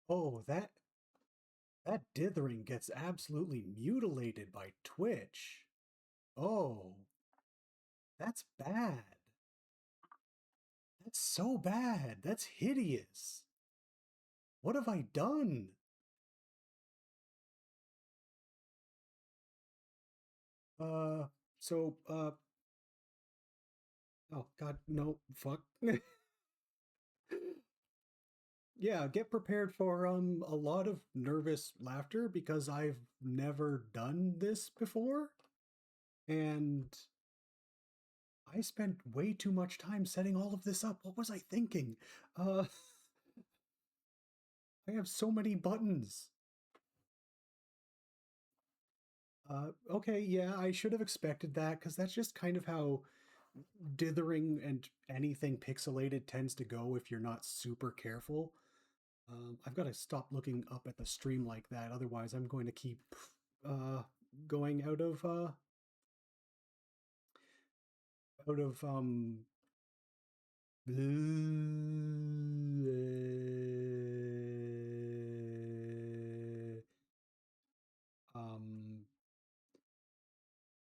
Oh, that dithering gets absolutely mutilated by Twitch. Oh, that's bad. That's so bad. That's hideous. What have I done? Uh, oh god, no, fuck. Yeah, get prepared for a lot of nervous laughter because I've never done this before and I spent way too much time setting all of this up. What was I thinking? Uh I have so many buttons. Okay, yeah, I should have expected that because that's just kind of how dithering and anything pixelated tends to go if you're not super careful. I've got to stop looking up at the stream like that, otherwise I'm going to keep uh, going out of um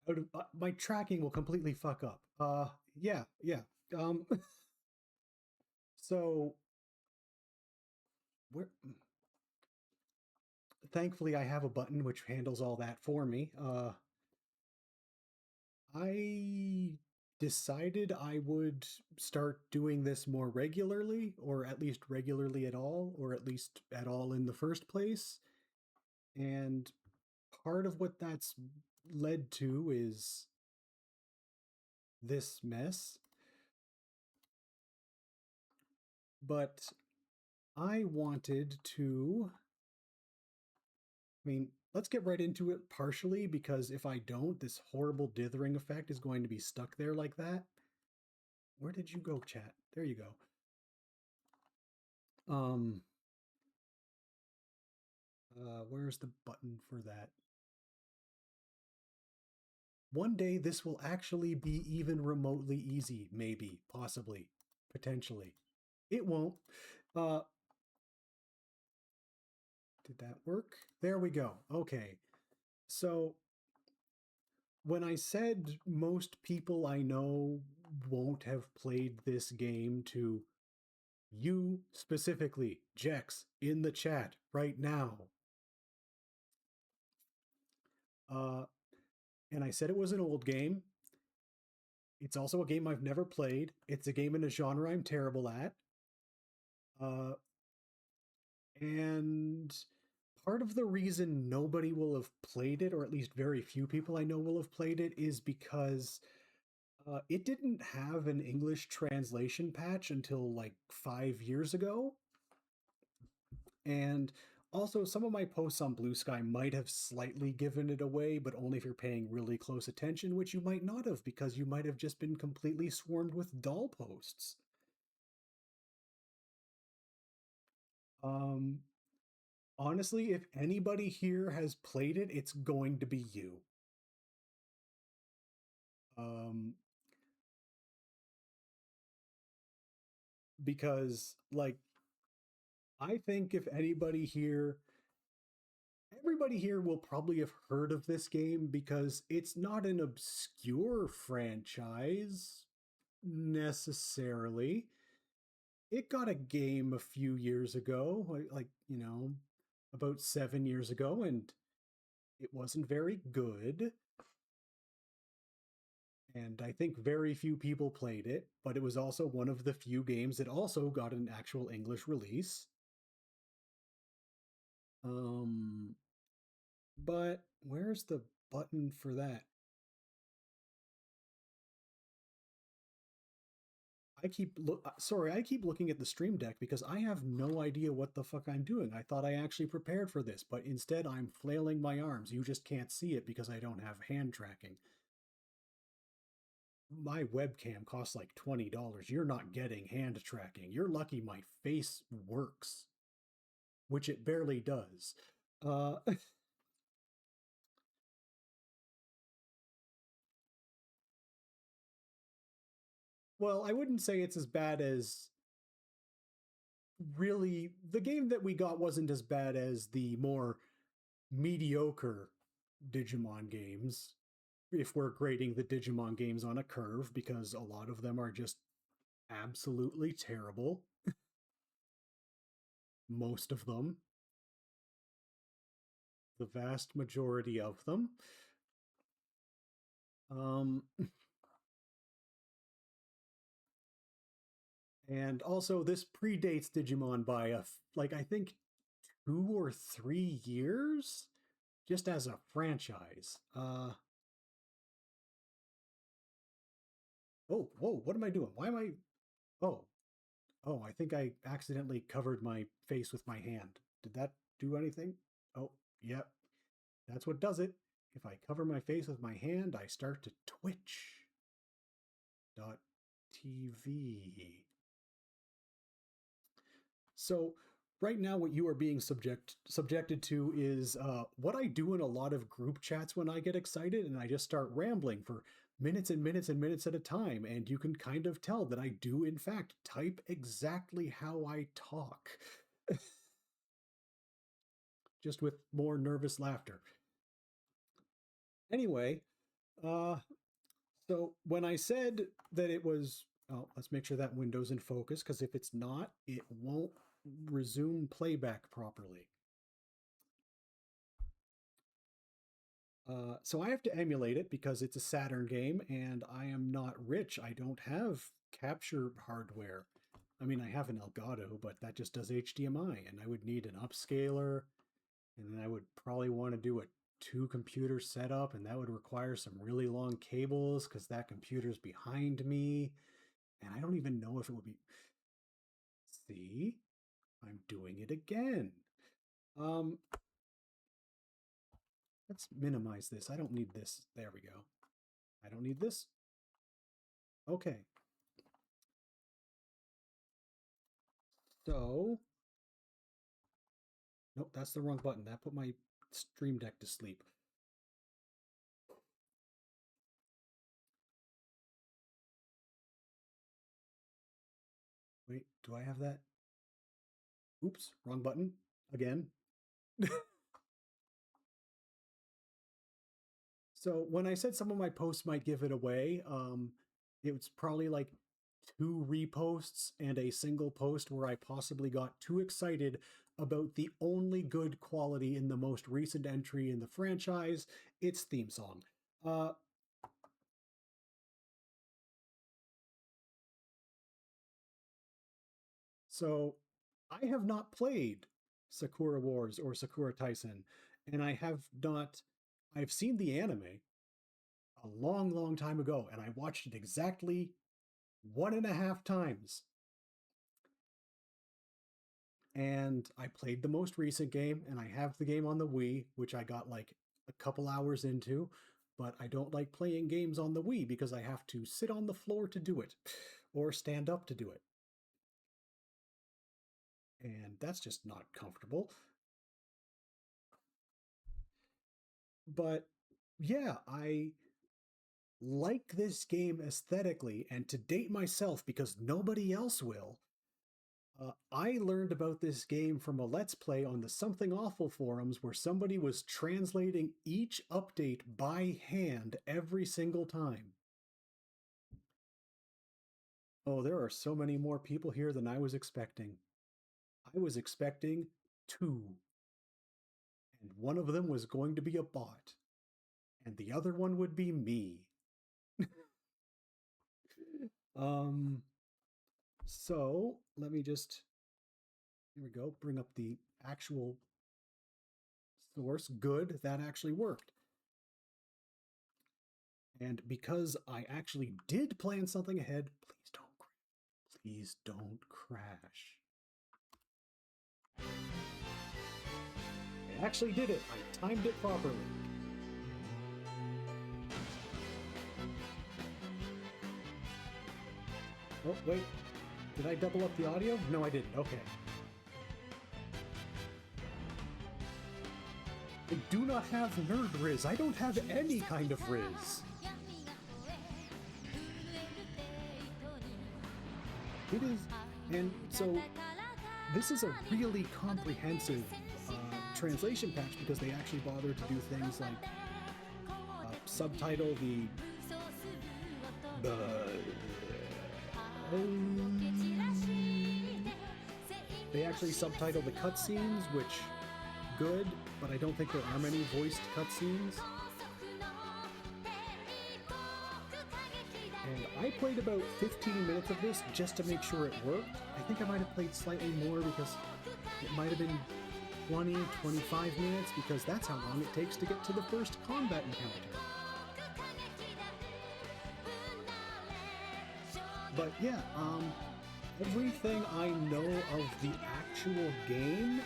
out of my tracking will completely fuck up. Yeah. Um, so where thankfully I have a button which handles all that for me. I decided I would start doing this more regularly, or at least regularly at all, or at least at all in the first place. And part of what that's led to is this mess. But I wanted to, I mean, let's get right into it partially because if I don't, this horrible dithering effect is going to be stuck there like that. Where did you go, chat? There you go. Um, where's the button for that? One day this will actually be even remotely easy, maybe, possibly, potentially. It won't. Uh, did that work? There we go. Okay. So when I said most people I know won't have played this game to you specifically, Jex, in the chat right now. Uh, and I said it was an old game. It's also a game I've never played. It's a game in a genre I'm terrible at. Uh, and part of the reason nobody will have played it, or at least very few people I know will have played it, is because it didn't have an English translation patch until like 5 years ago. And also, some of my posts on Blue Sky might have slightly given it away, but only if you're paying really close attention, which you might not have because you might have just been completely swarmed with doll posts. Um, Honestly, if anybody here has played it, it's going to be you. Um, because, like, I think if everybody here will probably have heard of this game because it's not an obscure franchise necessarily. It got a game a few years ago, about 7 years ago, and it wasn't very good. And I think very few people played it, but it was also one of the few games that also got an actual English release. Um, but where's the button for that? I keep looking at the stream deck because I have no idea what the fuck I'm doing. I thought I actually prepared for this, but instead I'm flailing my arms. You just can't see it because I don't have hand tracking. My webcam costs like $20. You're not getting hand tracking. You're lucky my face works, which it barely does. Uh, well, I wouldn't say it's as bad as really, the game that we got wasn't as bad as the more mediocre Digimon games, if we're grading the Digimon games on a curve, because a lot of them are just absolutely terrible. Most of them, the vast majority of them. Um, and also, this predates Digimon by like I think 2 or 3 years, just as a franchise. Oh, whoa, what am I doing? Why am I? Oh, oh, I think I accidentally covered my face with my hand. Did that do anything? Oh, yep, that's what does it. If I cover my face with my hand, I start to twitch. .tv. So right now, what you are being subjected to is what I do in a lot of group chats when I get excited, and I just start rambling for minutes and minutes and minutes at a time. And you can kind of tell that I do, in fact, type exactly how I talk, just with more nervous laughter. Anyway, uh, so when I said that it was, oh, let's make sure that window's in focus, because if it's not, it won't resume playback properly. So I have to emulate it because it's a Saturn game and I am not rich. I don't have capture hardware. I mean, I have an Elgato, but that just does HDMI, and I would need an upscaler, and then I would probably want to do a 2 computer setup, and that would require some really long cables because that computer's behind me, and I don't even know if it would be. See, I'm doing it again. Um, let's minimize this. I don't need this. There we go. I don't need this. Okay. So, nope, that's the wrong button. That put my Stream Deck to sleep. Wait, do I have that? Oops, wrong button again. So when I said some of my posts might give it away, it was probably like 2 reposts and a single post where I possibly got too excited about the only good quality in the most recent entry in the franchise, its theme song. Uh, so I have not played Sakura Wars or Sakura Tyson, and I have not. I've seen the anime a long, long time ago, and I watched it exactly 1.5 times. And I played the most recent game, and I have the game on the Wii, which I got like a couple hours into. But I don't like playing games on the Wii because I have to sit on the floor to do it or stand up to do it. And that's just not comfortable. But yeah, I like this game aesthetically, and to date myself because nobody else will. I learned about this game from a Let's Play on the Something Awful forums where somebody was translating each update by hand every single time. Oh, there are so many more people here than I was expecting. I was expecting 2, and one of them was going to be a bot, and the other one would be me. um, so let me just, here we go, bring up the actual source. Good, that actually worked. And because I actually did plan something ahead, please don't crash. I actually did it. I timed it properly. Oh, wait. Did I double up the audio? No, I didn't. Okay. I do not have nerd riz. I don't have any kind of riz. It is, and so this is a really comprehensive translation patch because they actually bother to do things like subtitle the they actually subtitle the cutscenes, which good, but I don't think there are many voiced cutscenes. And I played about 15 minutes of this just to make sure it worked. I think I might have played slightly more because it might have been 20, 25 minutes because that's how long it takes to get to the first combat encounter. But yeah, everything I know of the actual game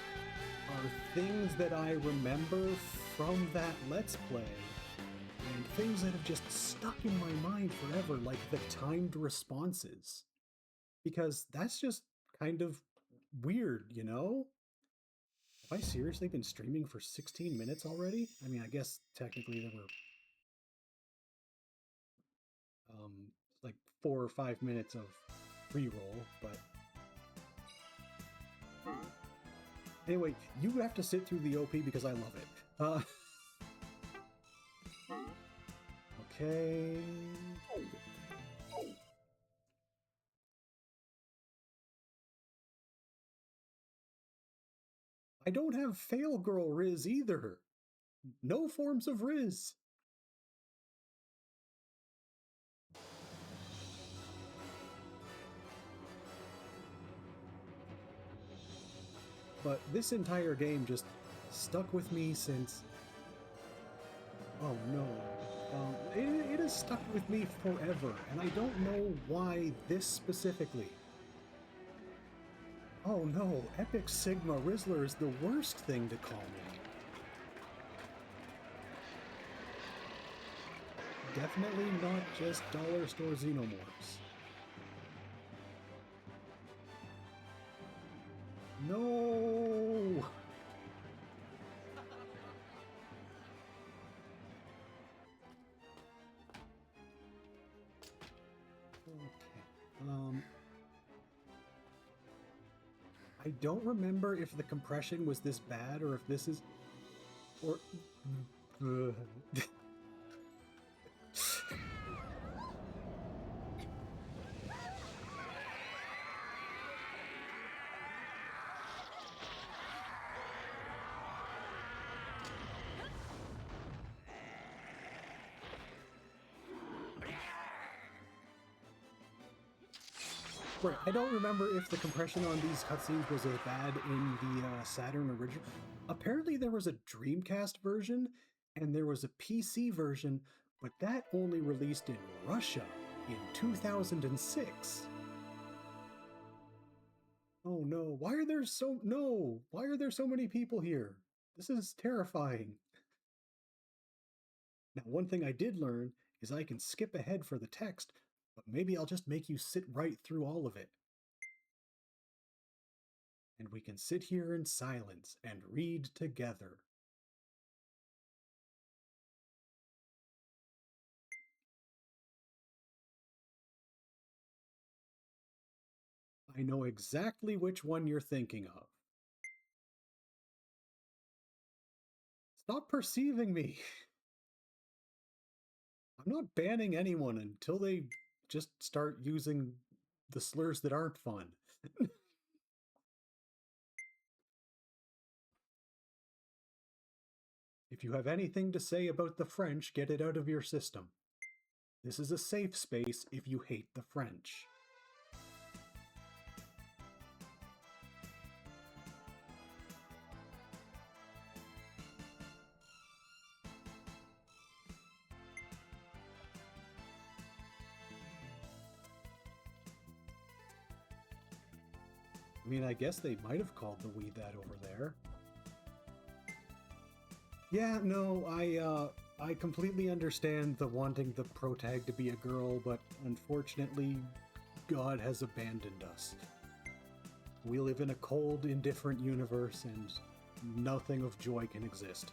are things that I remember from that Let's Play, and things that have just stuck in my mind forever, like the timed responses. Because that's just kind of weird, you know? Have I seriously been streaming for 16 minutes already? I mean, I guess technically there were like 4 or 5 minutes of pre-roll, but anyway, you have to sit through the OP because I love it. Okay. I don't have Fail Girl Riz either. No forms of Riz. But this entire game just stuck with me since... Oh no. It has stuck with me forever, and I don't know why this specifically. Oh no, Epic Sigma Rizzler is the worst thing to call me. Definitely not just dollar store xenomorphs. No! Okay. I don't remember if the compression was this bad or if this is... or... Right, I don't remember if the compression on these cutscenes was as bad in the Saturn original. Apparently there was a Dreamcast version, and there was a PC version, but that only released in Russia in 2006. Oh no, why are there so many people here? This is terrifying. Now, one thing I did learn is I can skip ahead for the text, but maybe I'll just make you sit right through all of it. And we can sit here in silence and read together. I know exactly which one you're thinking of. Stop perceiving me! I'm not banning anyone until they just start using the slurs that aren't fun. If you have anything to say about the French, get it out of your system. This is a safe space if you hate the French. I mean, I guess they might have called the weed that over there. Yeah, no, I completely understand the wanting the protag to be a girl, but unfortunately, God has abandoned us. We live in a cold, indifferent universe, and nothing of joy can exist.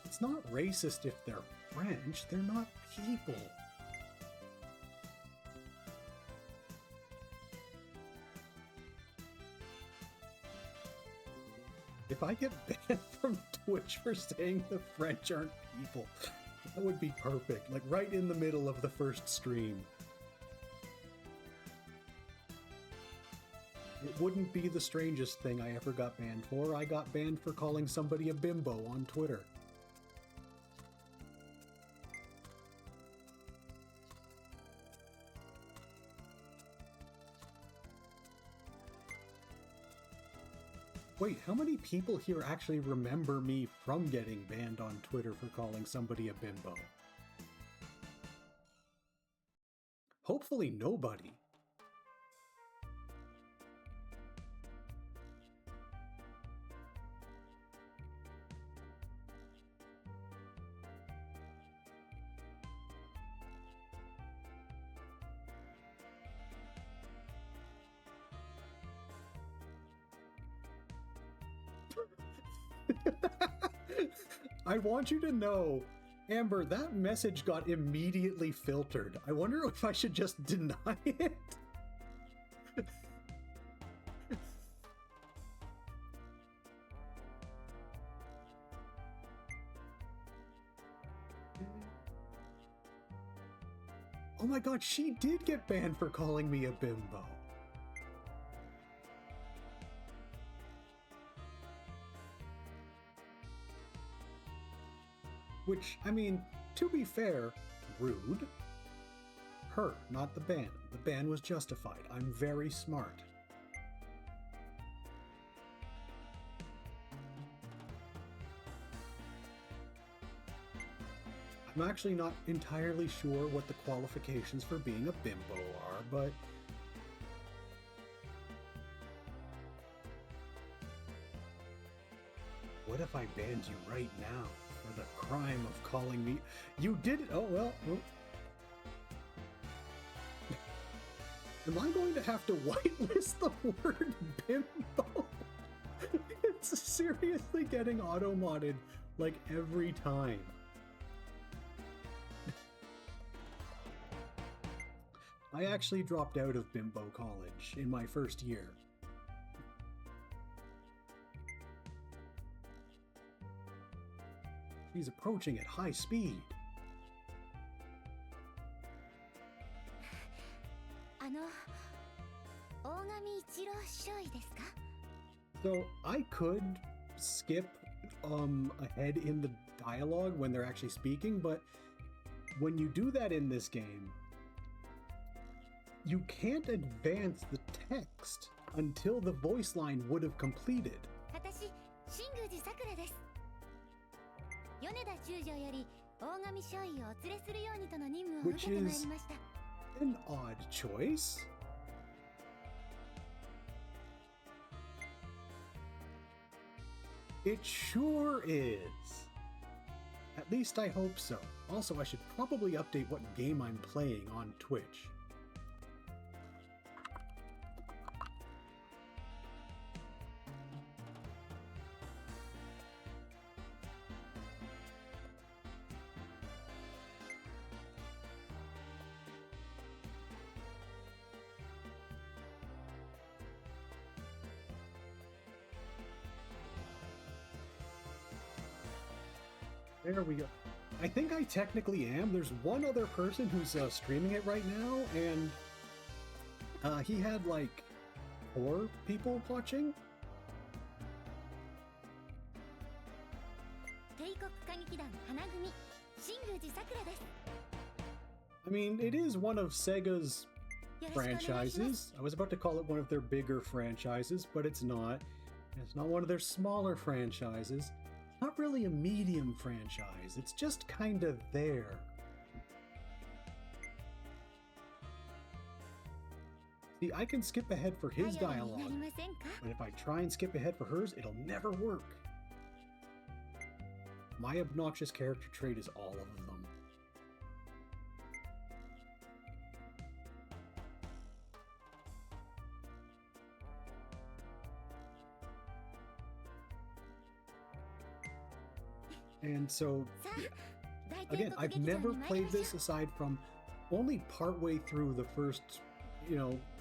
It's not racist if they're French, they're not people. If I get banned from Twitch for saying the French aren't people, that would be perfect. Like right in the middle of the first stream. It wouldn't be the strangest thing I ever got banned for. I got banned for calling somebody a bimbo on Twitter. Wait, how many people here actually remember me from getting banned on Twitter for calling somebody a bimbo? Hopefully nobody. I want you to know, Amber, that message got immediately filtered. I wonder if I should just deny it. Oh my god, she did get banned for calling me a bimbo. Which, I mean, to be fair, rude. Her, not the ban. The ban was justified. I'm very smart. I'm actually not entirely sure what the qualifications for being a bimbo are, but... What if I banned you right now for the crime of calling me... You did it! Oh, well... Oh. Am I going to have to whitelist the word bimbo? It's seriously getting auto-modded, like, every time. I actually dropped out of bimbo college in my first year. He's approaching at high speed. So I could skip ahead in the dialogue when they're actually speaking, but when you do that in this game, you can't advance the text until the voice line would have completed. Which is an odd choice. It sure is. At least I hope so. Also, I should probably update what game I'm playing on Twitch. There we go. I think I technically am. There's one other person who's streaming it right now, and he had like 4 people watching. I mean, it is one of Sega's franchises. I was about to call it one of their bigger franchises, but it's not. It's not one of their smaller franchises. Not really a medium franchise, it's just kind of there. See, I can skip ahead for his dialogue, but if I try and skip ahead for hers, it'll never work. My obnoxious character trait is all of them. And so, yeah. Again, I've never played this aside from only partway through the first,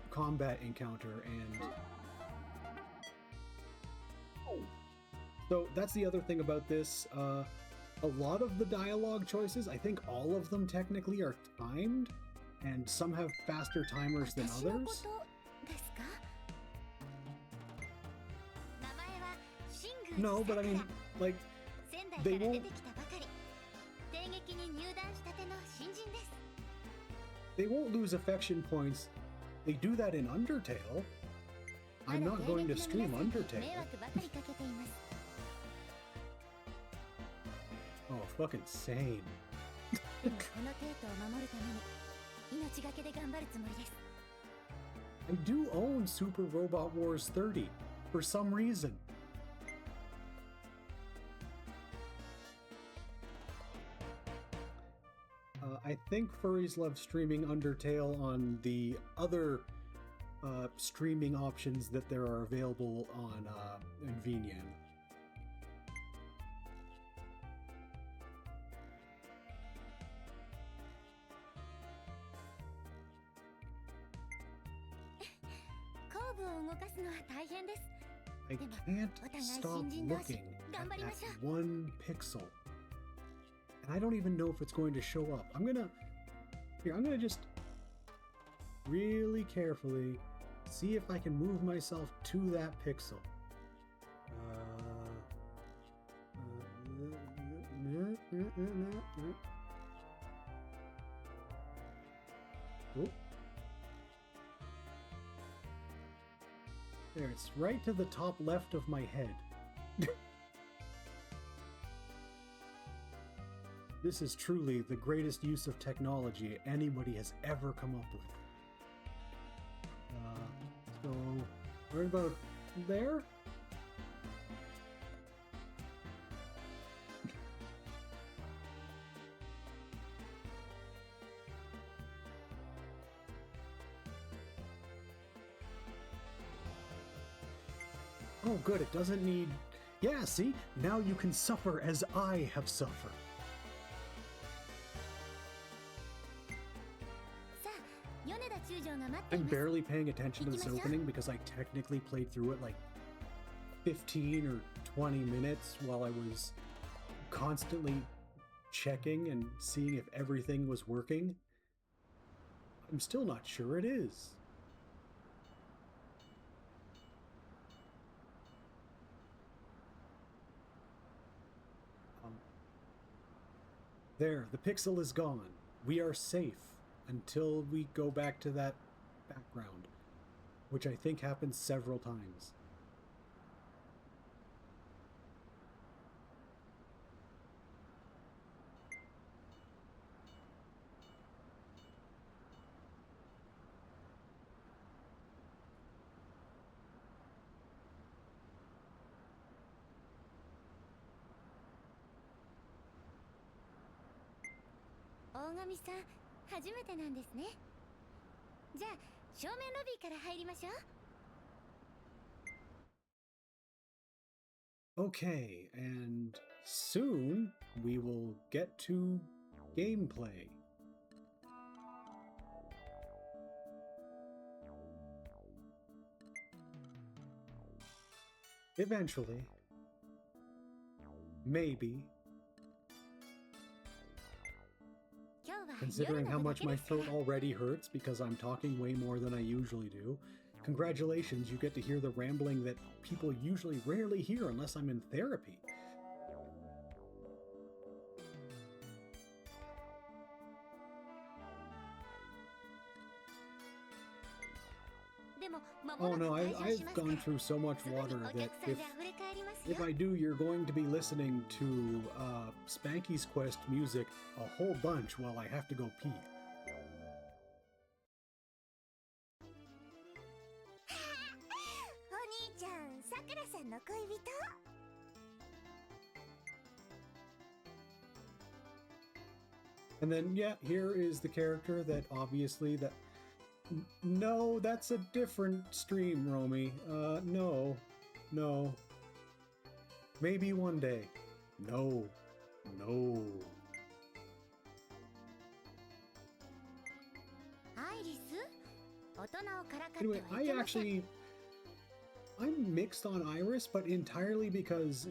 combat encounter, and... So that's the other thing about this. A lot of the dialogue choices, I think all of them technically are timed, and some have faster timers than others. No, but I mean, like, they won't lose affection points. They do that in Undertale. I'm not going to stream Undertale. Oh, fucking same. I do own Super Robot Wars 30 for some reason. I think furries love streaming Undertale on the other streaming options that there are available on VNyan. I can't stop looking at that one pixel. And I don't even know if it's going to show up. I'm gonna just really carefully see if I can move myself to that pixel. Oh. There, it's right to the top left of my head. This is truly the greatest use of technology anybody has ever come up with. So, right about there? Oh good, it doesn't need... Yeah, see? Now you can suffer as I have suffered. I'm barely paying attention to this opening because I technically played through it like 15 or 20 minutes while I was constantly checking and seeing if everything was working. I'm still not sure it is. There, the pixel is gone. We are safe until we go back to that background, which I think happens several times. Okay, and soon we will get to gameplay. Eventually. Maybe. Considering how much my throat already hurts because I'm talking way more than I usually do, congratulations, you get to hear the rambling that people usually rarely hear unless I'm in therapy. Oh no, I've gone through so much water that if I do, you're going to be listening to Spanky's Quest music a whole bunch while I have to go pee. And then, yeah, here is the character that obviously that... No, that's a different stream, Romy. No. No. Maybe one day. No. No. Anyway, I actually... I'm mixed on Iris, but entirely because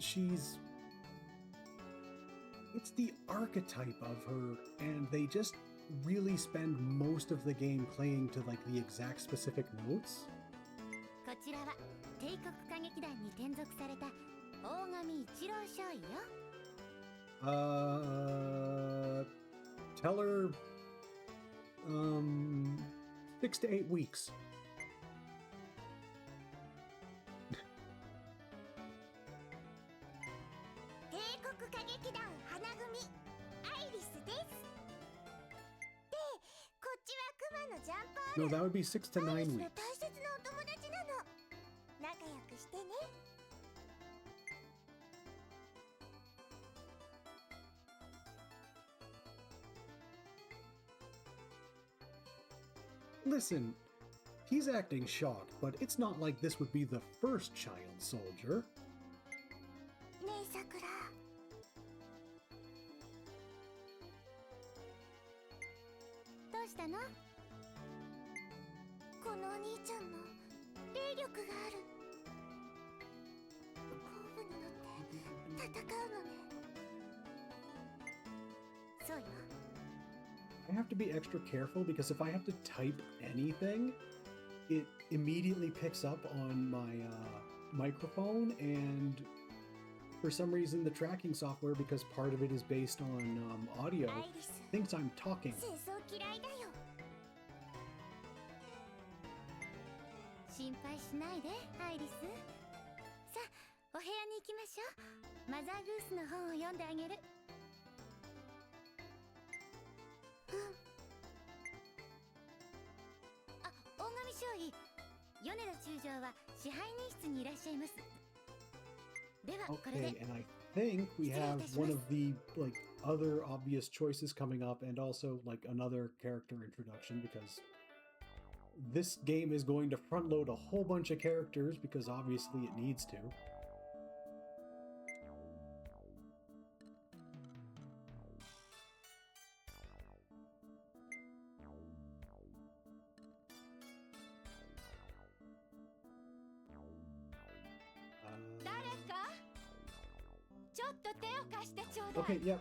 it's the archetype of her, and they just really spend most of the game playing to like the exact specific notes. こちらは帝国歌劇団に転属された大神一郎少尉よ。Tell her 6 to 8 weeks. 帝国歌劇団花組アイリスです。で、こっちはクマのジャンパー No, that would be 6 to 9 アイリスの weeks. 大切なお友達なの。仲良くしてね。Listen, he's acting shocked, but it's not like this would be the first child soldier. ねえさくら。どうしたの？このお兄ちゃんの霊力がある。後部に乗って戦うのね。そうよ。I have to be extra careful because if I have to type anything, it immediately picks up on my microphone, and for some reason the tracking software, because part of it is based on audio, アイリス。 thinks I'm talking. 戦争嫌いだよ。心配しないで、アイリス。さあ、お部屋に行きましょう。マザーグースの本を読んであげる。あ、大神少尉、米田中将は支配人室にいらっしゃいます。では、これ Okay, で。 and I think we have one of the like other obvious choices coming up, and also like another character introduction, because this game is going to front load a whole bunch of characters because obviously it needs to. Okay, yep.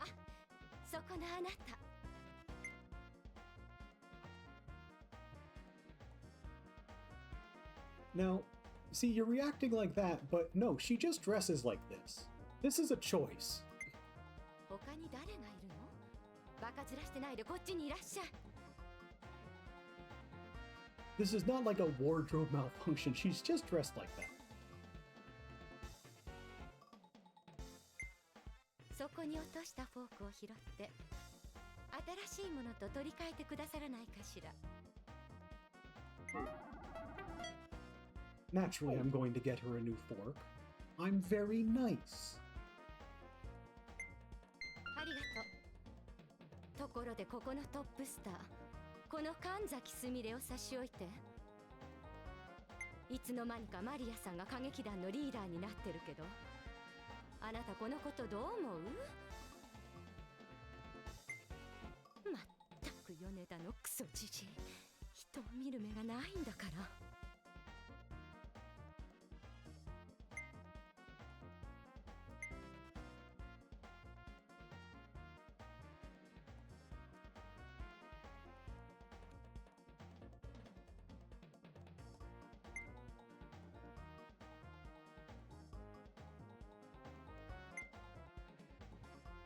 Ah, そこのあなた。 Now, see, you're reacting like that, but no, she just dresses like this. This is a choice. 他に誰がいるの？バカずらしてないでこっちにいらっしゃい。 This is not like a wardrobe malfunction. She's just dressed like that. そこに落としたフォークを拾って新しいものと取り替えてくださらないかしら。 Naturally, I'm going to get her a new fork. I'm very nice. ありがとう。ところでここのトップスター、この神崎すみれを差し置いて。いつの間にかマリアさんが歌劇団のリーダーになってるけど、あなたこのことどう思う？まったく米田のクソじじい、人を見る目がないんだから。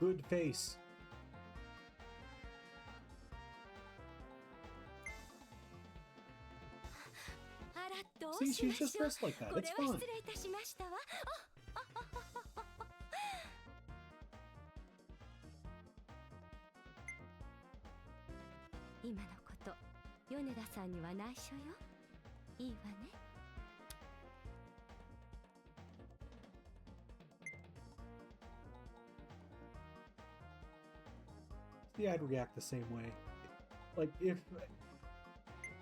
Good face. See, she's just dressed like that. It's fine. 今のこと、米田さんには内緒よ。いいわね。I'd react the same way. Like, if...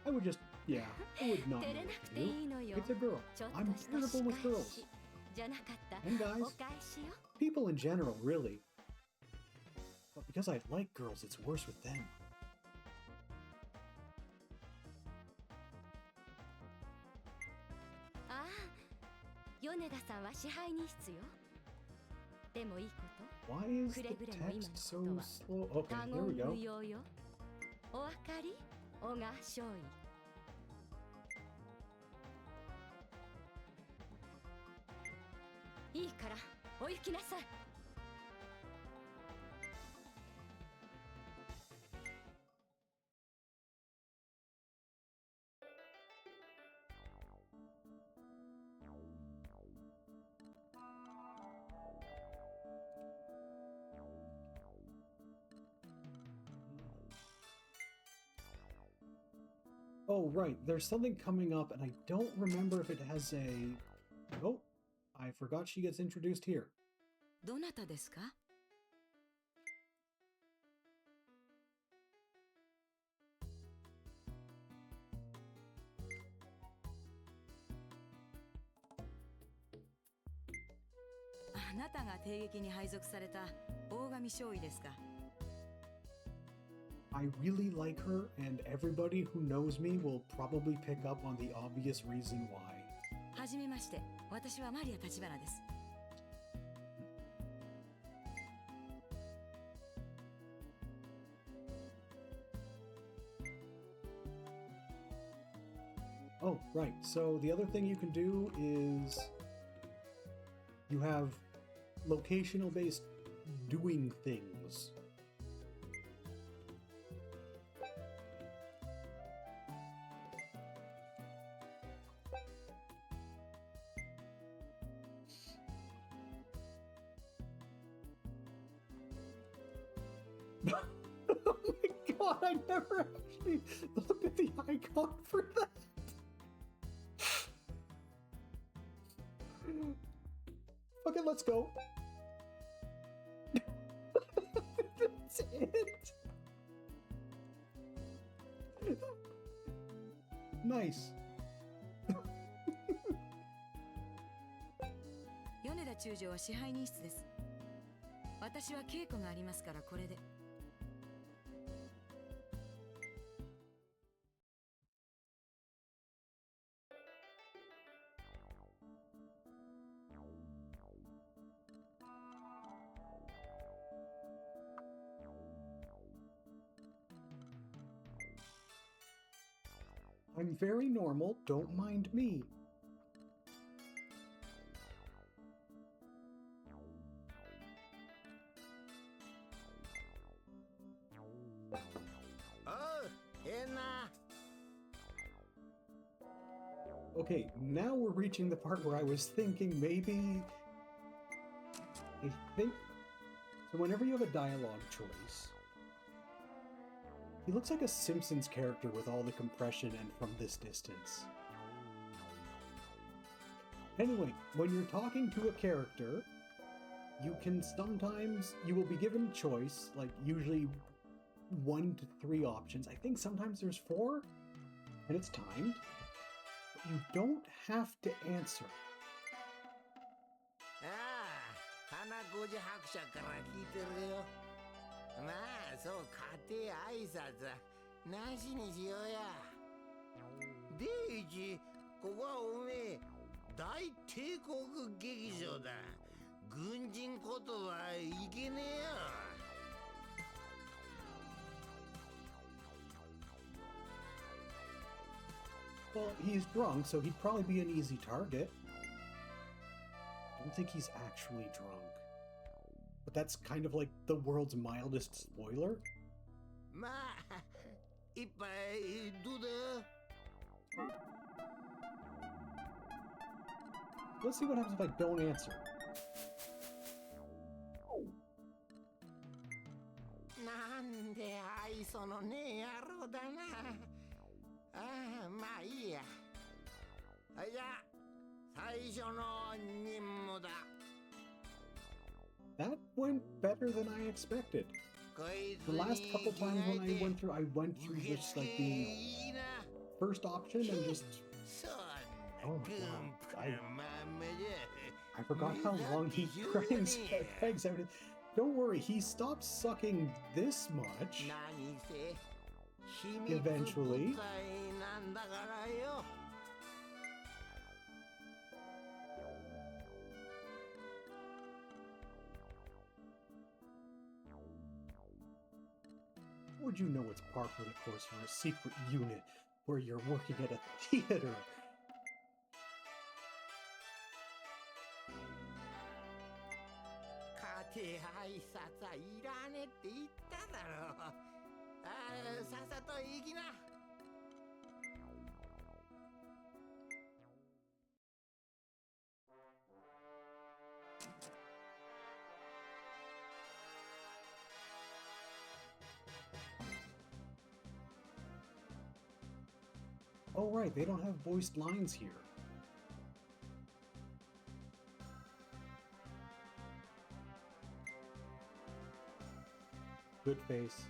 I would just... Yeah, I would not know what to do. It's a girl. I'm terrible with girls. And guys. People in general, really. But because I like girls, it's worse with them. Why is the text so slow? Okay, there we go. Oh, right. There's something coming up, and I don't remember if it has a... Oh, I forgot she gets introduced here. どなたですか? あなたが帝劇に配属された大神少尉ですか? I really like her, and everybody who knows me will probably pick up on the obvious reason why. はじめまして、私はマリア立花です。Oh, right. So the other thing you can do is you have locational-based doing things. Oh my god, I never actually looked at the icon for that. Okay, let's go. That's it. Nice. 米田中将は支配人室です。私は稽古がありますからこれで。I'm very normal, don't mind me. Okay, now we're reaching the part where I was thinking maybe... I think... So whenever you have a dialogue choice... He looks like a Simpsons character with all the compression and from this distance. Anyway, when you're talking to a character, you can sometimes... You will be given choice, like usually 1 to 3 options. I think sometimes there's 4, and it's timed. You don't have to answer. 花子寺伯爵から聞いてるよ。まあそう家庭挨拶なしにしようや。第一ここはおめえ大帝国劇場だ。軍人ことはいけねえよ。Well, he's drunk, so he'd probably be an easy target. I don't think he's actually drunk. But that's kind of like the world's mildest spoiler. まあ、一杯どうだ? Let's see what happens if I don't answer. なんで愛想のねえ野郎だな。ああ、まあいいや。はいじゃあ、最初の任務だ。That went better than I expected. こ The last couple times when I went through just like the first option and just oh my god, I forgot how long he grinds pegs out. Don't worry, he stopped sucking this much eventually. Would you know it's par for the course for a secret unit where you're working at a theater? Oh right, they don't have voiced lines here. Good face.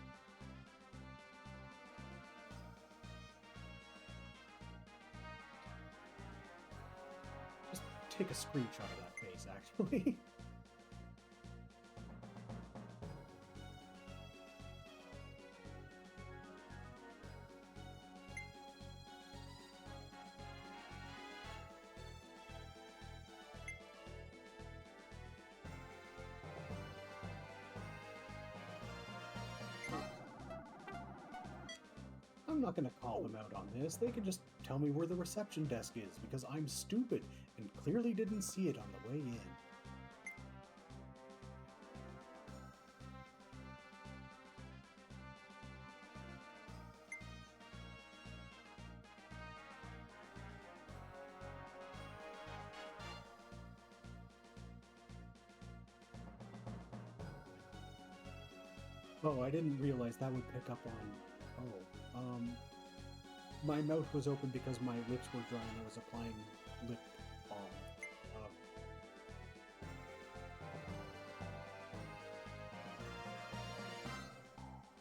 Just take a screenshot of that face, actually. I'm not going to call them out on this. They can just tell me where the reception desk is because I'm stupid and clearly didn't see it on the way in. Oh, I didn't realize that would pick up on... Oh, my mouth was open because my lips were dry and I was applying lip balm.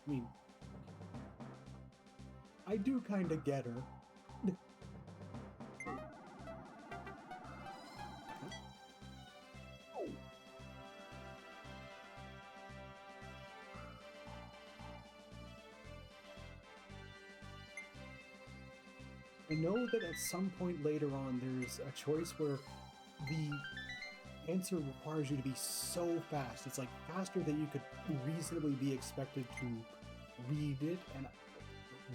I mean, I do kind of get her. I know that at some point later on there's a choice where the answer requires you to be so fast. It's like faster than you could reasonably be expected to read it and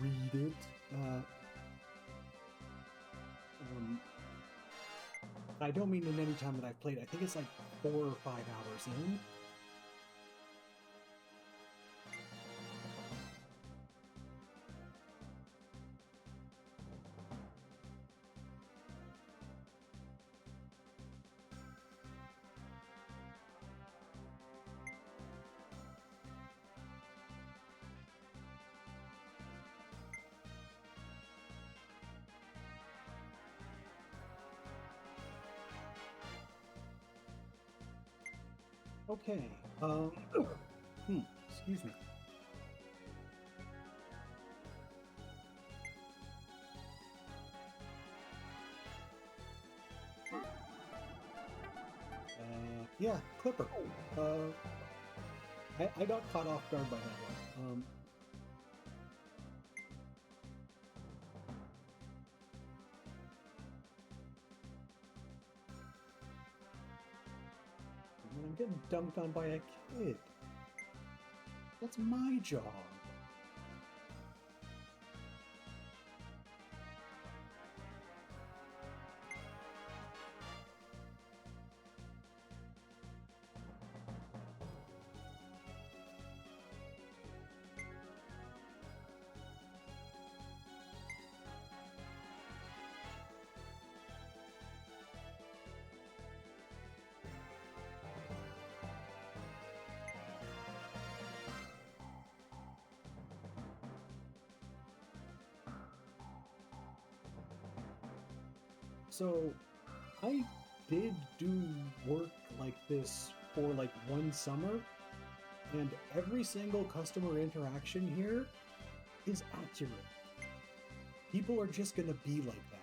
read it. I don't mean in any time that I've played. I think it's like 4 or 5 hours in. Okay, excuse me. Yeah, Clipper. I got caught off guard by that one. I'm getting dunked on by a kid. That's my job. So, I did do work like this for like one summer, And every single customer interaction here is accurate. People are just gonna be like that.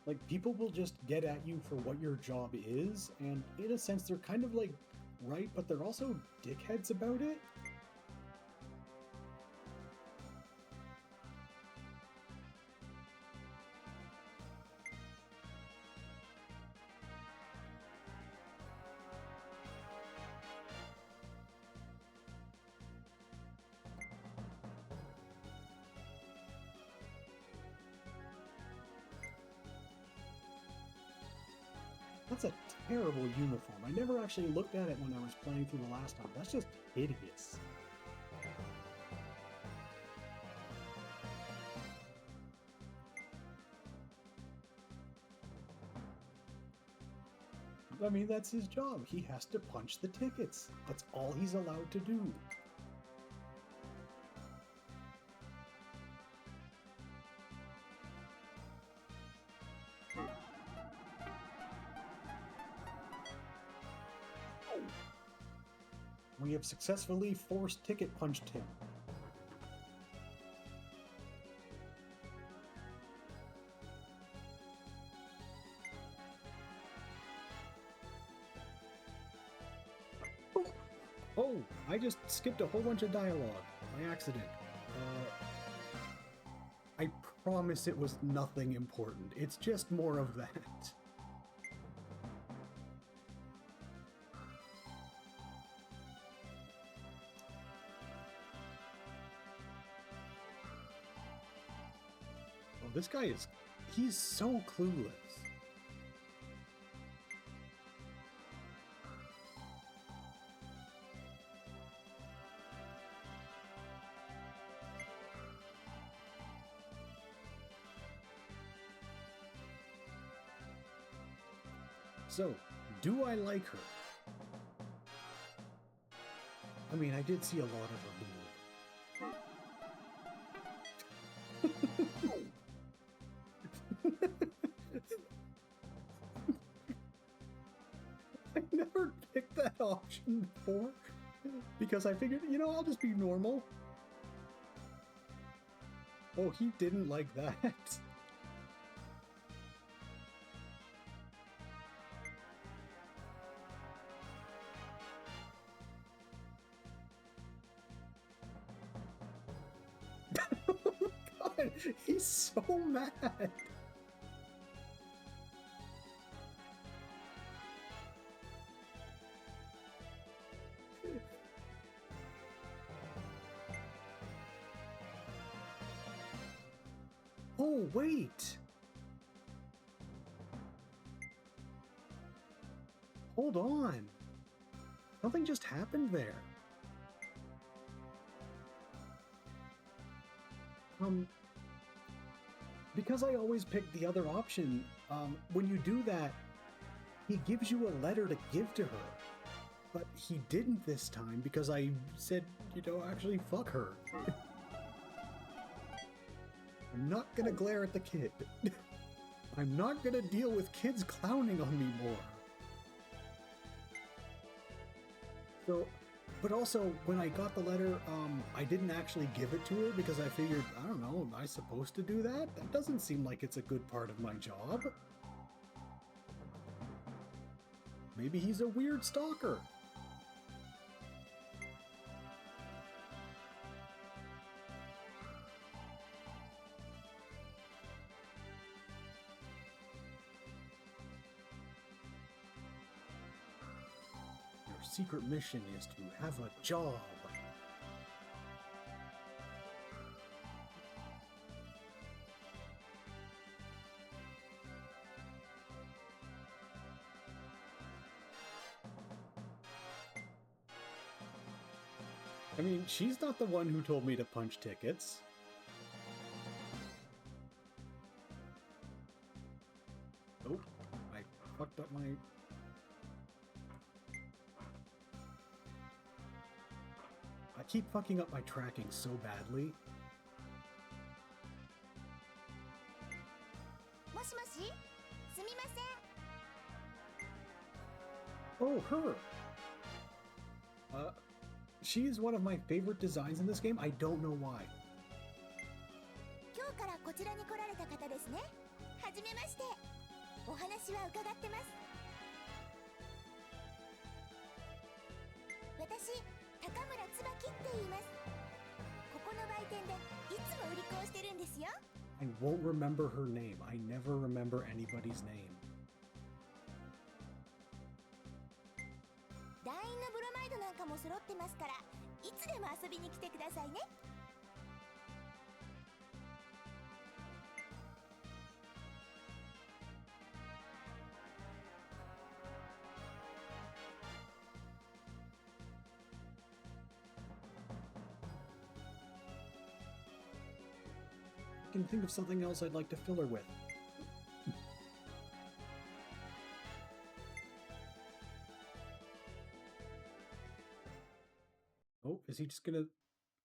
Like, people will just get at you for what your job is, and in a sense, they're kind of like right, but they're also dickheads about it. That's a terrible uniform. I never actually looked at it when I was playing through the last time. That's just hideous. I mean, that's his job. He has to punch the tickets. That's all he's allowed to do. We have successfully force ticket punched him. Oh, I just skipped a whole bunch of dialogue by accident. I promise it was nothing important. It's just more of that. Oh, this guy is... he's so clueless. So, do I like her? I mean, I did see a lot of her boob. I never picked that option before because I figured, you know, I'll just be normal. Oh, he didn't like that. God, he's so mad. Oh, wait. Hold on. Something just happened there. Because I always pick the other option, when you do that, he gives you a letter to give to her. But he didn't this time because I said, you know, actually, fuck her. I'm not gonna glare at the kid. I'm not gonna deal with kids clowning on me more. So, but also, when I got the letter, I didn't actually give it to her because I figured, I don't know, am I supposed to do that? That doesn't seem like it's a good part of my job. Maybe he's a weird stalker. Secret mission is to have a job. I mean, she's not the one who told me to punch tickets. Oh, I fucked up my... I keep fucking up my tracking so badly. もしもし、すみません。 Oh, her! She is one of my favorite designs in this game. I don't know why. 今日からこちらに来られた方ですね。はじめまして。お話は伺ってます。私、高村椿って言います。ここの売店でいつも売り子をしてるんですよ。I won't remember her name. I never remember anybody's name. 団員のブロマイドなんかも揃ってますから、いつでも遊びに来てくださいね。I can think of something else I'd like to fill her with. Oh, is he just gonna...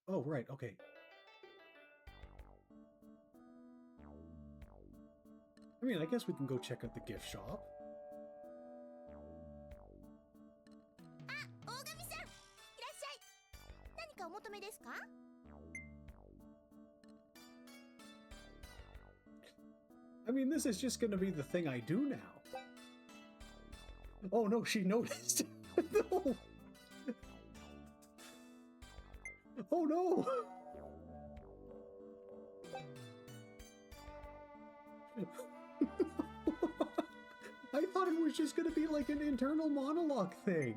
Oh, right, okay. I mean, I guess we can go check out the gift shop. あ、大神さん、いらっしゃい。何かお求めですか？ I mean, this is just gonna be the thing I do now. Oh no, she noticed. No! Oh no! I thought it was just gonna be like an internal monologue thing.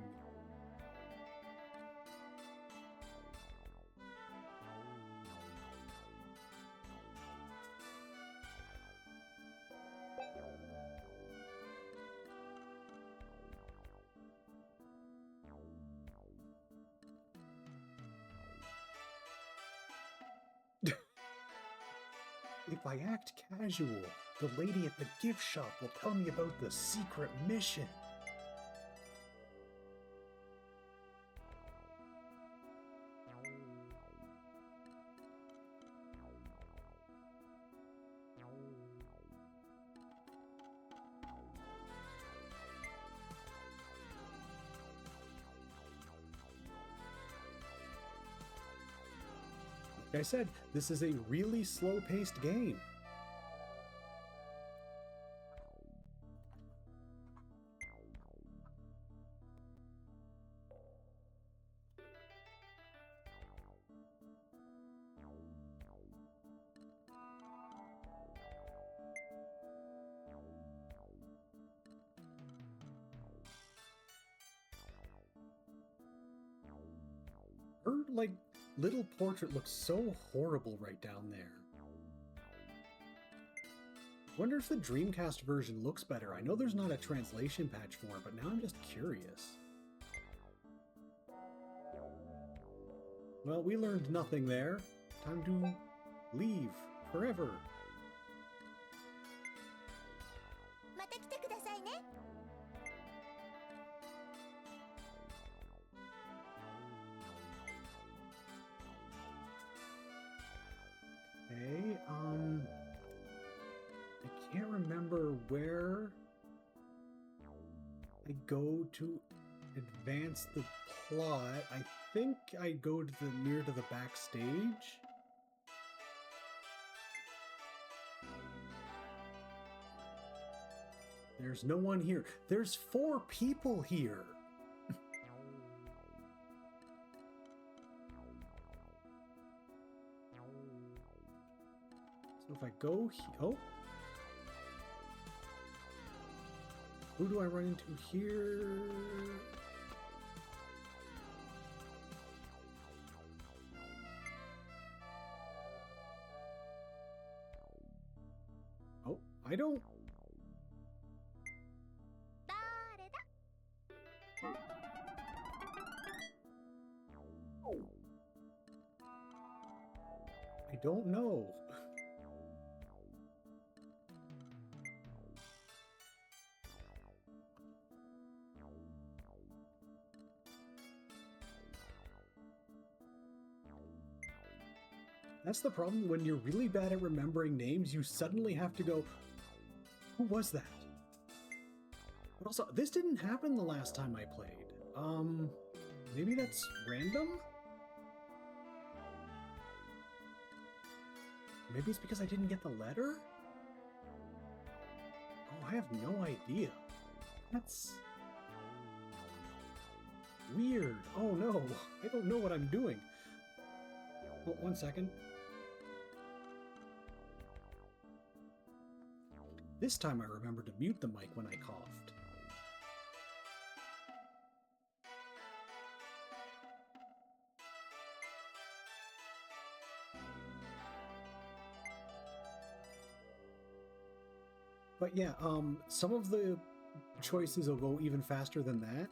If I act casual, the lady at the gift shop will tell me about the secret mission. Like I said, this is a really slow-paced game. Her, like, little portrait looks so horrible right down there. Wonder if the Dreamcast version looks better. I know there's not a translation patch for it, but now I'm just curious. Well, we learned nothing there. Time to leave forever. また来てくださいね。 Okay, I can't remember where I go to advance the plot. I think I go to the near to the backstage. There's no one here. There's 4 people here. So if I go oh. Who do I run into here? Oh, I don't... 誰だ？ I don't know. That's the problem. When you're really bad at remembering names, you suddenly have to go, who was that? But also, this didn't happen the last time I played. Maybe that's random? Maybe it's because I didn't get the letter? Oh, I have no idea. That's weird. Oh no, I don't know what I'm doing. Oh, 1 second. This time I remembered to mute the mic when I coughed. But yeah, some of the choices will go even faster than that.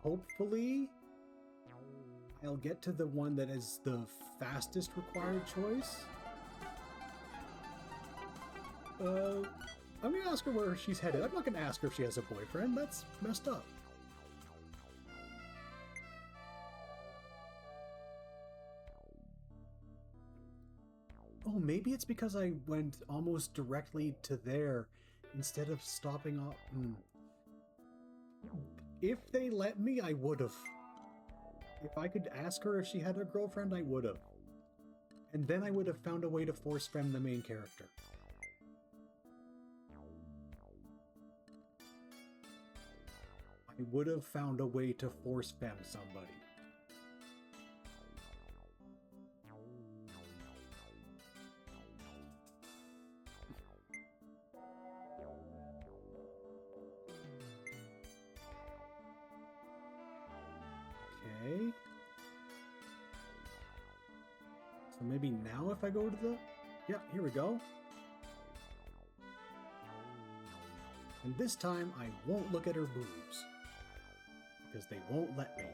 Hopefully, I'll get to the one that is the fastest required choice. I'm gonna ask her where she's headed. I'm not gonna ask her if she has a boyfriend. That's messed up. Oh, maybe it's because I went almost directly to there instead of stopping off. If they let me, I would have. If I could ask her if she had a girlfriend, I would have. And then I would have found a way to force fem the main character. I would have found a way to force fem somebody. Okay. So maybe now if I go to the... Yep, here we go. And this time I won't look at her boobs. Because they won't let me.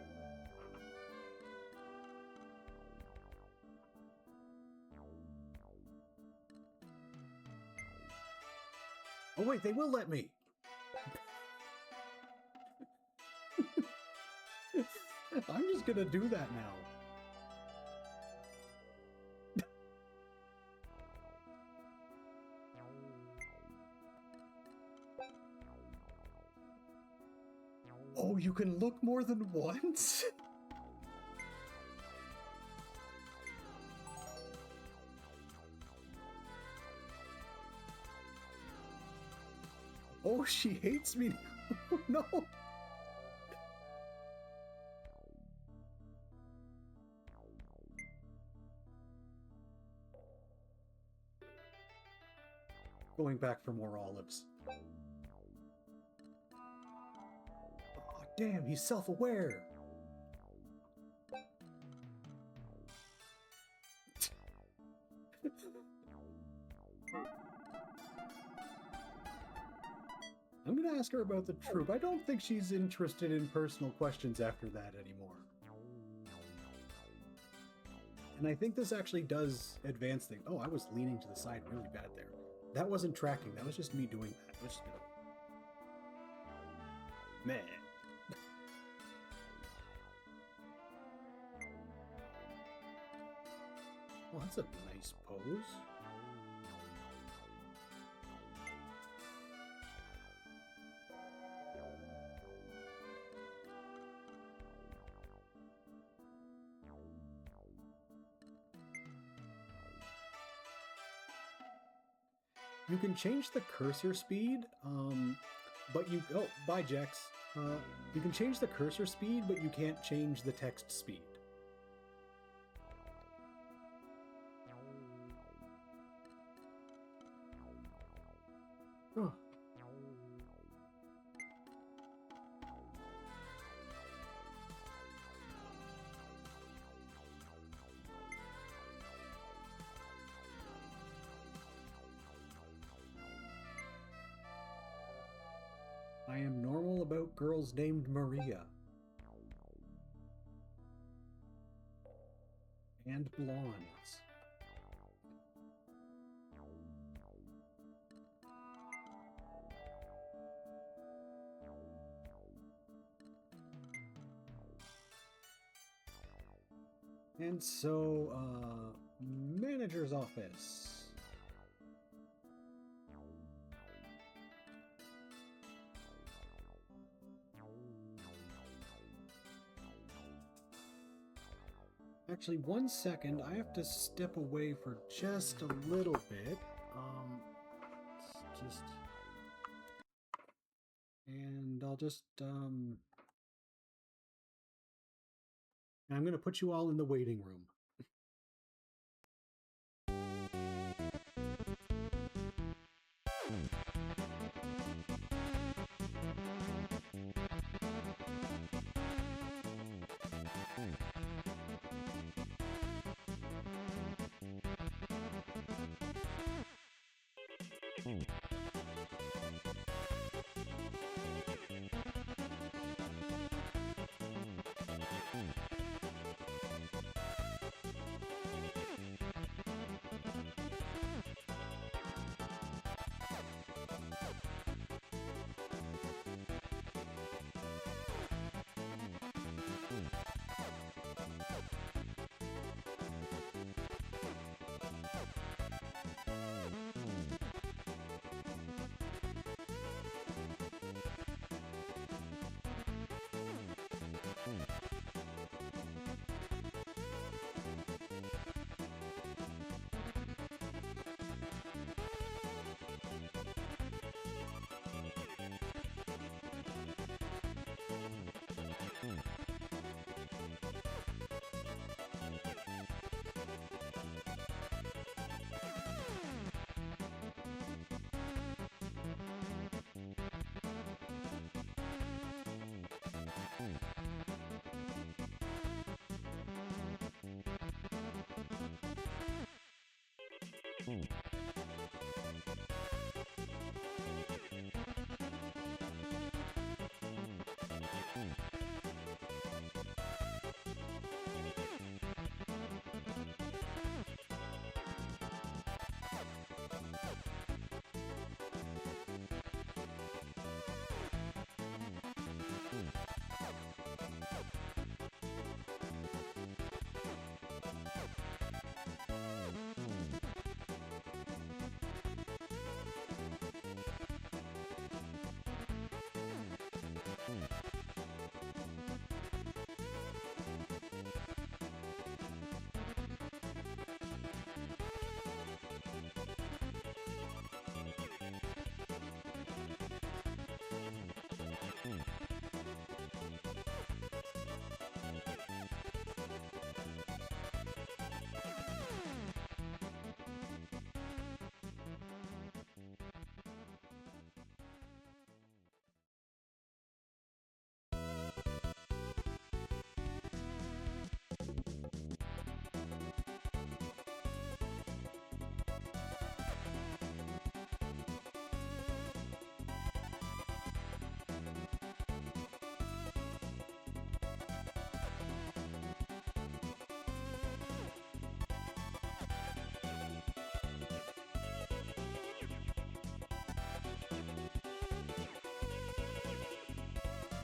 Oh wait, they will let me! I'm just gonna do that now. Oh, you can look more than once? Oh, she hates me now. No! Going back for more olives. Oh, damn, he's self-aware. I'm gonna ask her about the troop. I don't think she's interested in personal questions after that anymore. And I think this actually does advance things. Oh, I was leaning to the side really bad there. That wasn't tracking. That was just me doing that. I was just gonna... Man. Well, that's a nice pose. You can change the cursor speed, but you... Oh, bye, Jex. You can change the cursor speed, but you can't change the text speed. Oh. I am normal about girls named Maria. And blondes. And so, manager's office. Actually, 1 second. I have to step away for just a little bit. And I'll just I'm gonna put you all in the waiting room.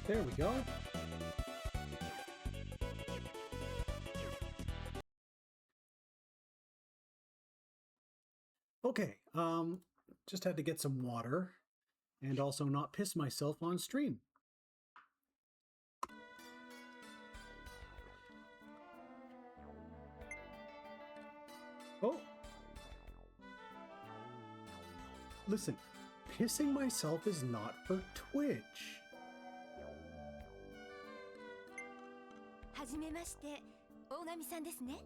There we go. Okay, just had to get some water and also not piss myself on stream. Oh. Listen, pissing myself is not for Twitch. はじめまして、大神さんですね。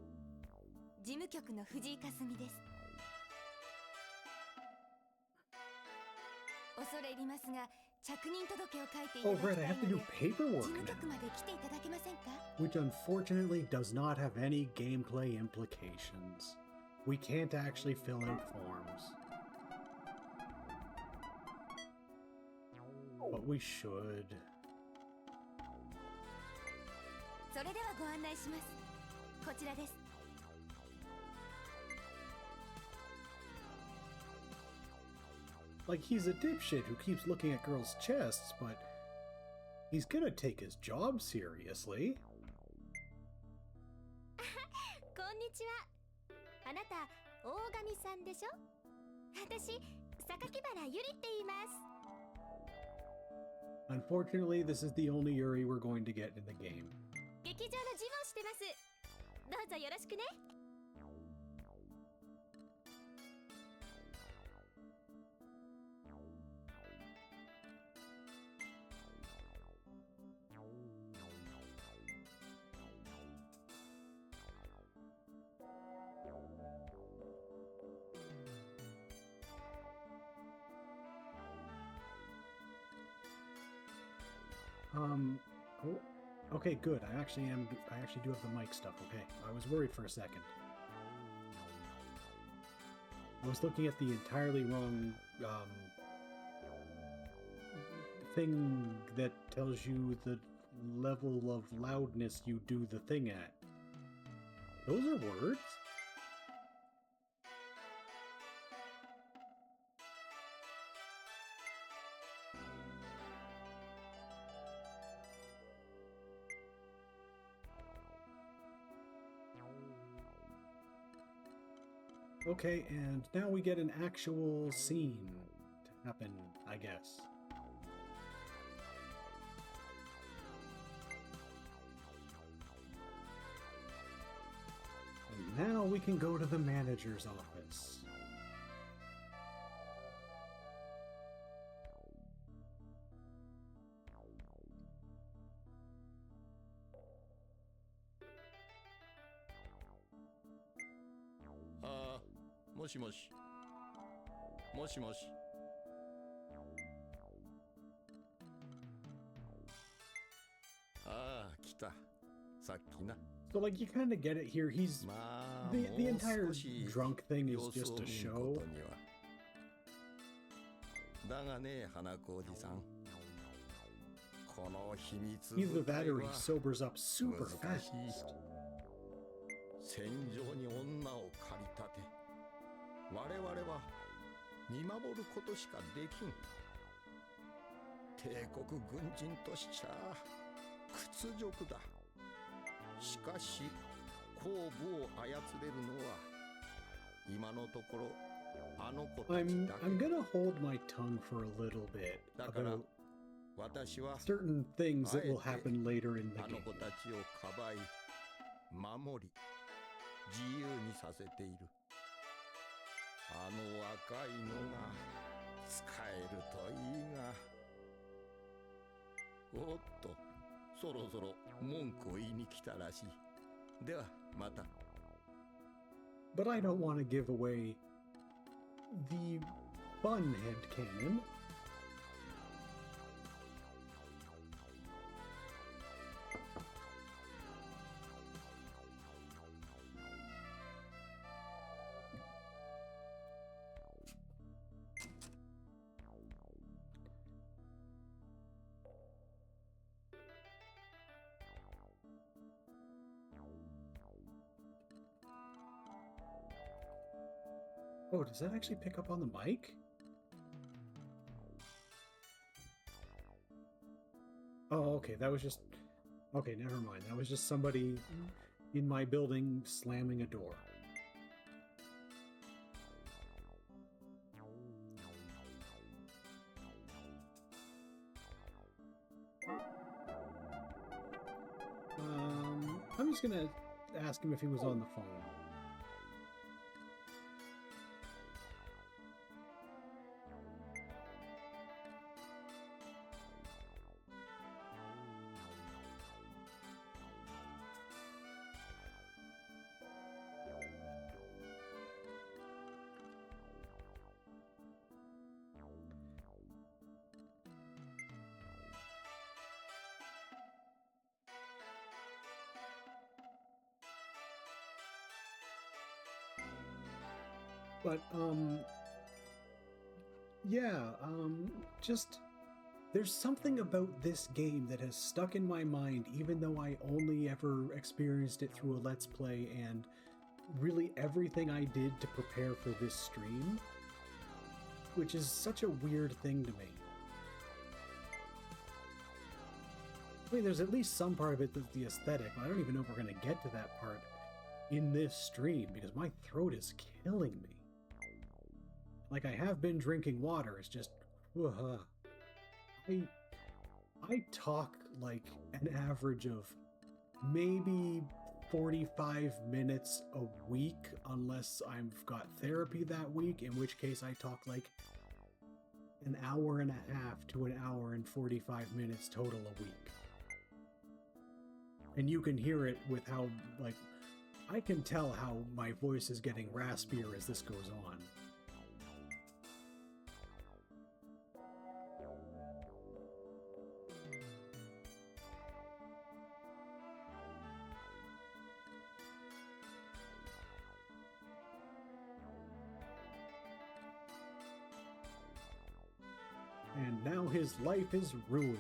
事務局の藤井かすみです。恐れ入りますが、着任届を書いていた Oh, だき right, た I い have to の do で、 paperwork 事務 now. 局まで来ていただけませんか？ Which unfortunately does not have any gameplay implications. We can't actually fill out forms. But we should. それではご案内します。こちらです。 Like, he's a dipshit who keeps looking at girls' chests, but he's gonna take his job seriously. こんにちは。あなた大神さんでしょ。私榊原ゆりって言います。 Unfortunately, this is the only Yuri we're going to get in the game. 劇場の事務をしてます。どうぞよろしくね。Oh, okay, good. I actually do have the mic stuff. Okay, I was worried for a second. I was looking at the entirely wrong thing that tells you the level of loudness you do the thing at. Those are words? Okay, and now we get an actual scene to happen, I guess. And now we can go to the manager's office. Ah, もしもし。もしもし。ああ、来た。さっきな。 So, like, you kind of get it here. He's まあ、 the もう entire 少し drunk thing is 様子 just を a 見る show. ことには。だがね、花子おじさん。この秘密 Either 部 that 隊 or は he sobers up super 難し fast. い。戦場に女を駆り立て、我々は見守ることしかできん。帝国軍人としちゃ屈辱だ。しかし後部を操れるのは今のところあの子たち I'm だ I'm け。 gonna hold my tongue for a little bit だから about 私は certain things that will あえて happen later in the あの game. 子たちをかばい守り自由にさせている。あの若いのが使えるといいが。おっと、そろそろ文句を言いに来たらしい。ではまた。 But I don't want to give away the fun headcanon. Oh, does that actually pick up on the mic? Oh, okay, that was just... Okay, never mind. That was just somebody in my building slamming a door. I'm just gonna ask him if he was on the phone. But, yeah, just, there's something about this game that has stuck in my mind, even though I only ever experienced it through a Let's Play, and really everything I did to prepare for this stream, which is such a weird thing to me. I mean, there's at least some part of it that's the aesthetic, but I don't even know if we're going to get to that part. in this stream because my throat is killing me. Like, I have been drinking water, it's just... I talk like an average of maybe 45 minutes a week, unless I've got therapy that week, in which case I talk like an hour and a half to an hour and 45 minutes total a week. And you can hear it with how, like, I can tell how my voice is getting raspier as this goes on. And now his life is ruined.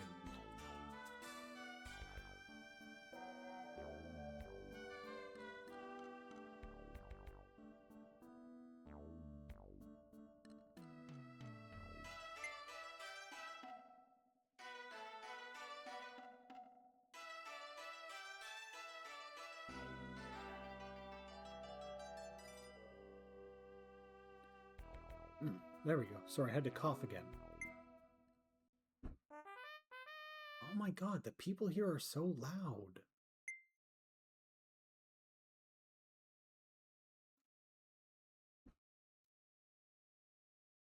There we go. Sorry, I had to cough again. Oh my god, the people here are so loud.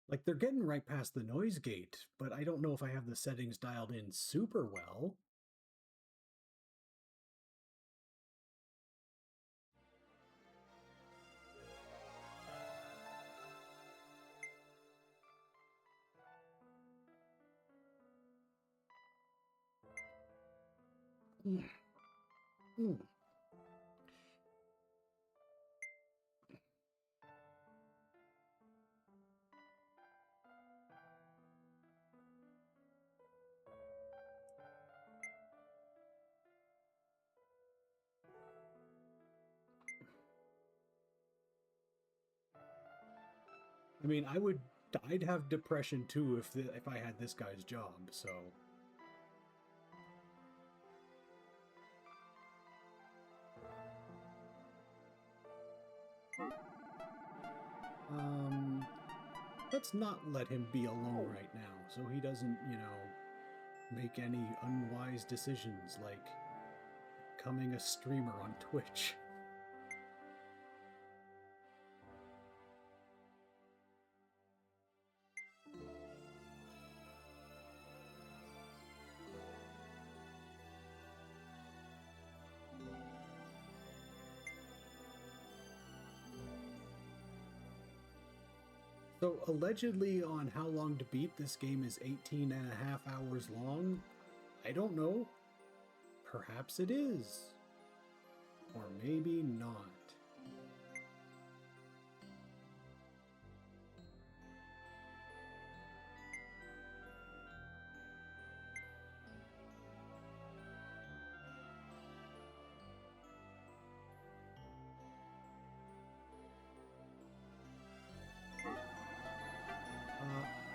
Like, they're getting right past the noise gate, but I don't know if I have the settings dialed in super well. I mean, I'd have depression too if I had this guy's job, so... Let's not let him be alone right now, so he doesn't, you know, make any unwise decisions like becoming a streamer on Twitch. So, allegedly on How Long to Beat, this game is 18 and a half hours long. I don't know. Perhaps it is. Or maybe not.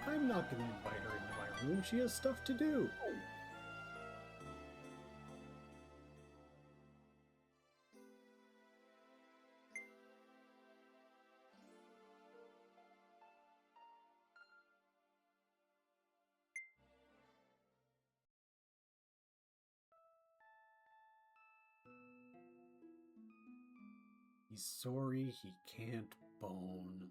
I'm not going to invite her into my room. She has stuff to do. He's sorry he can't bone.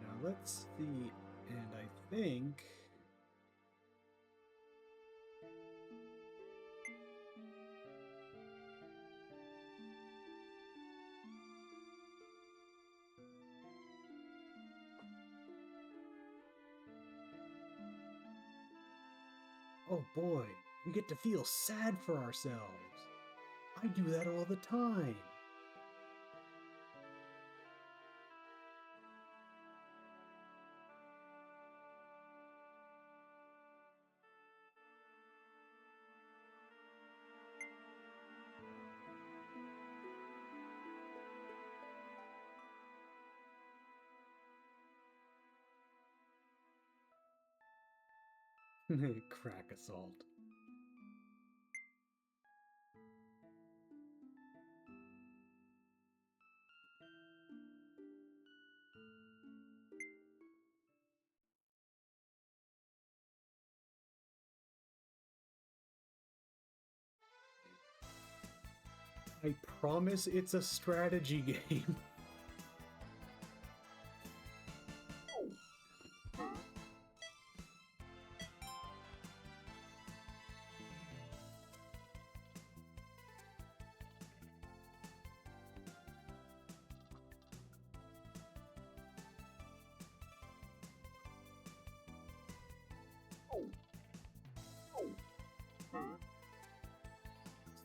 Now let's see, and I think... Oh boy, we get to feel sad for ourselves. I do that all the time. Crack assault. I promise it's a strategy game.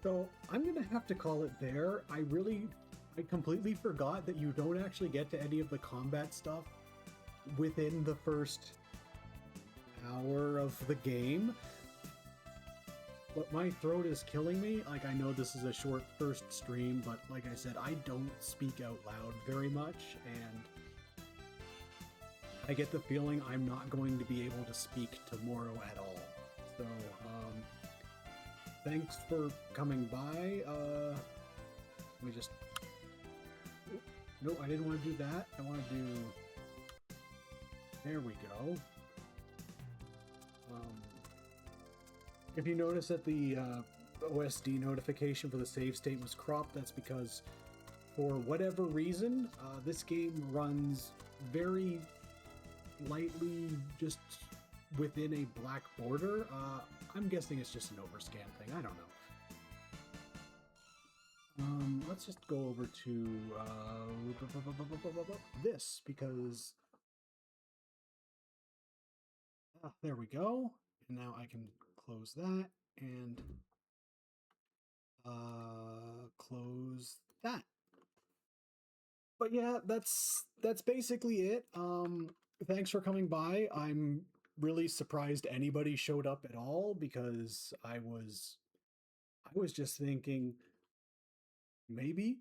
So I'm gonna have to call it there. I completely forgot that you don't actually get to any of the combat stuff within the first hour of the game. But my throat is killing me. Like, I know this is a short first stream, but like I said, I don't speak out loud very much, and I get the feeling I'm not going to be able to speak tomorrow at all. So, thanks for coming by. Let me just... No, I didn't want to do that. I want to do... There we go. If you notice that the OSD notification for the save state was cropped, that's because, for whatever reason, this game runs very lightly just within a black border. I'm guessing it's just an overscan thing. I don't know. Let's just go over to this, because there we go. And now I can close that and close that. But yeah, that's basically it. Thanks for coming by. I'm really surprised anybody showed up at all, because I was just thinking maybe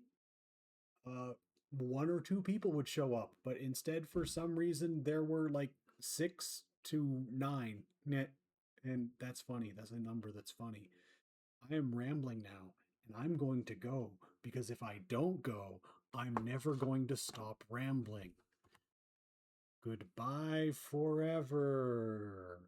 one or two people would show up, but instead, for some reason, there were like 6 to 9. And that's funny. That's a number that's funny. I am rambling now, and I'm going to go, because if I don't go, I'm never going to stop rambling. Goodbye forever.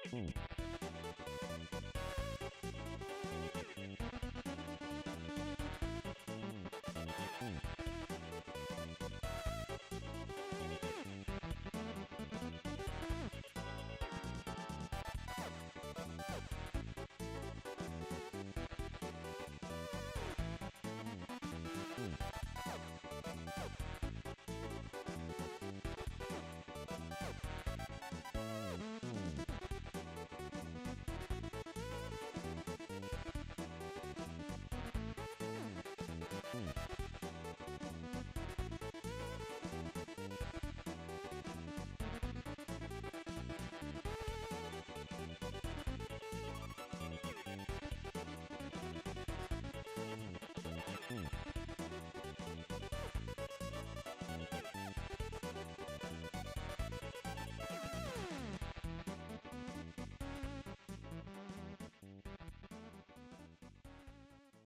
Hmm.